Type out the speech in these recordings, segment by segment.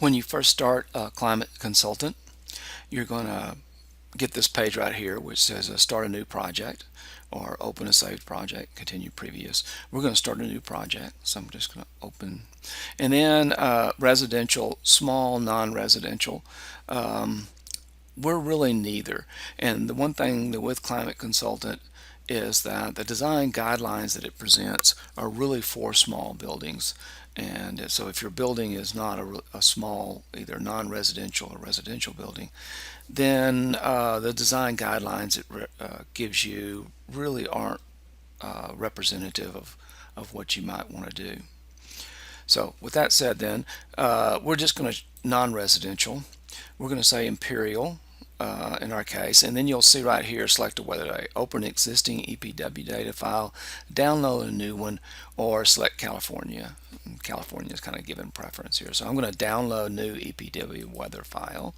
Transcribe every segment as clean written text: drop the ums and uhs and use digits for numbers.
When you first start a Climate Consultant, you're going to get this page right here which says start a new project or open a saved project, continue previous. We're going to start a new project, so I'm just going to open. And then residential, small, non-residential. We're really neither. And the one thing that with Climate Consultant is that the design guidelines that it presents are really for small buildings. And so if your building is not a small, either non-residential or residential building, then the design guidelines it gives you really aren't representative of what you might want to do. So with that said, then we're just going to non-residential. We're going to say Imperial in our case, and then you'll see right here, select a weather data, open existing EPW data file, download a new one, or select California. California is kind of given preference here. So I'm going to download new EPW weather file,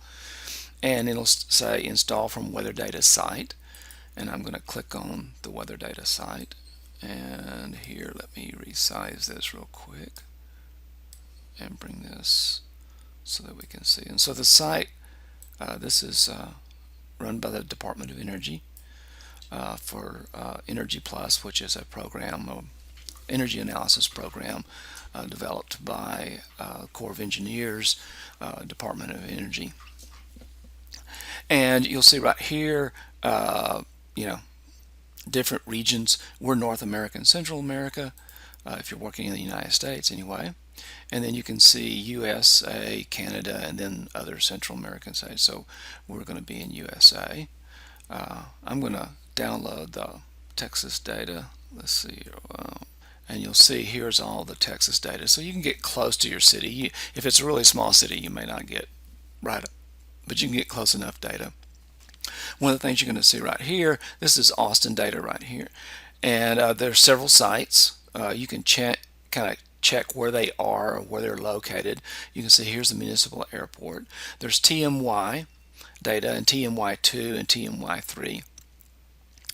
and it'll say install from weather data site, and I'm going to click on the weather data site. And here, let me resize this real quick and bring this so that we can see. And so the site, this is run by the Department of Energy for Energy Plus, which is a program, energy analysis program developed by Corps of Engineers, Department of Energy. And you'll see right here, different regions. We're North America and Central America, if you're working in the United States anyway. And then you can see USA, Canada, and then other Central American states. So we're going to be in USA. I'm going to download the Texas data. Let's see. And you'll see here's all the Texas data. So you can get close to your city. If it's a really small city, you may not get right, but you can get close enough data. One of the things you're going to see right here, this is Austin data right here. And there's several sites. You can kind of check where they are or where they're located. You can see here's the municipal airport. There's TMY data and TMY2 and TMY3.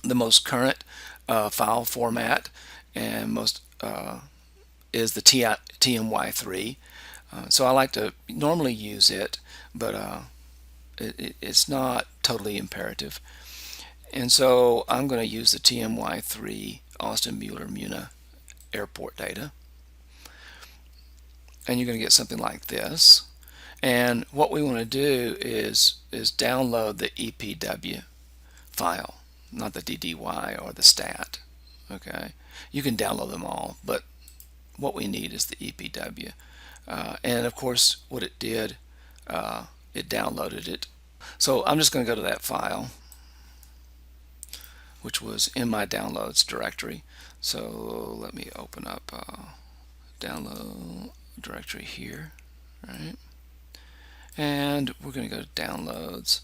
The most current file format and most is the TMY3. So I like to normally use it, but it's not totally imperative. And so I'm going to use the TMY3 Austin Mueller Muna airport data. And you're going to get something like this. And what we want to do is download the EPW file, not the DDY or the stat. Okay, you can download them all, but what we need is the EPW. And of course, what it did, it downloaded it. So I'm just going to go to that file, which was in my downloads directory. So let me open up download directory here, right? And we're going to go to downloads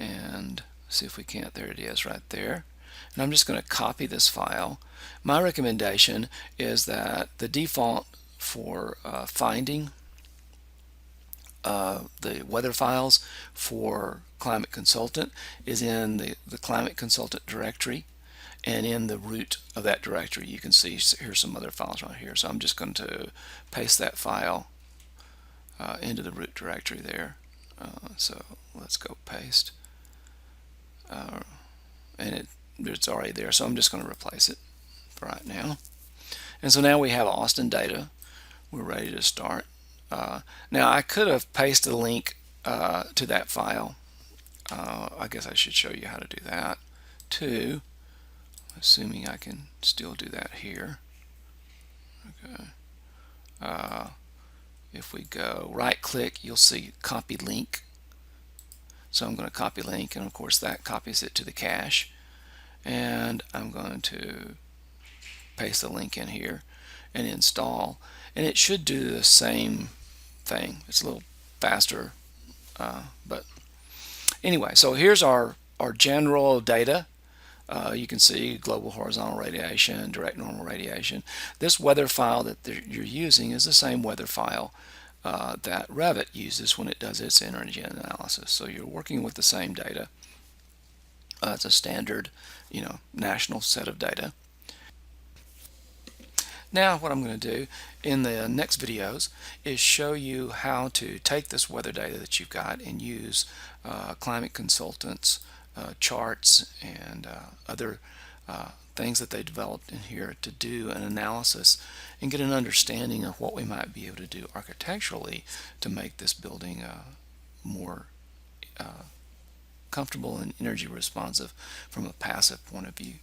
and see if we can't. There it is right there. And I'm just going to copy this file. My recommendation is that the default for finding the weather files for Climate Consultant is in the Climate Consultant directory, and in the root of that directory you can see here's some other files right here. So I'm just going to paste that file into the root directory there. So let's go paste, and it's already there, so I'm just going to replace it for right now. And so now we have Austin data. We're ready to start. Now I could have pasted a link to that file. I guess I should show you how to do that too, assuming I can still do that here. Okay. If we go right click, you'll see copy link. So I'm going to copy link, and of course that copies it to the cache. And I'm going to paste the link in here and install, and it should do the same thing. It's a little faster, but anyway, so here's our general data. You can see global horizontal radiation, direct normal radiation. This weather file that you're using is the same weather file that Revit uses when it does its energy analysis. So you're working with the same data. It's a standard, national set of data. Now what I'm going to do in the next videos is show you how to take this weather data that you've got and use Climate Consultants charts and other things that they developed in here to do an analysis and get an understanding of what we might be able to do architecturally to make this building more comfortable and energy responsive from a passive point of view.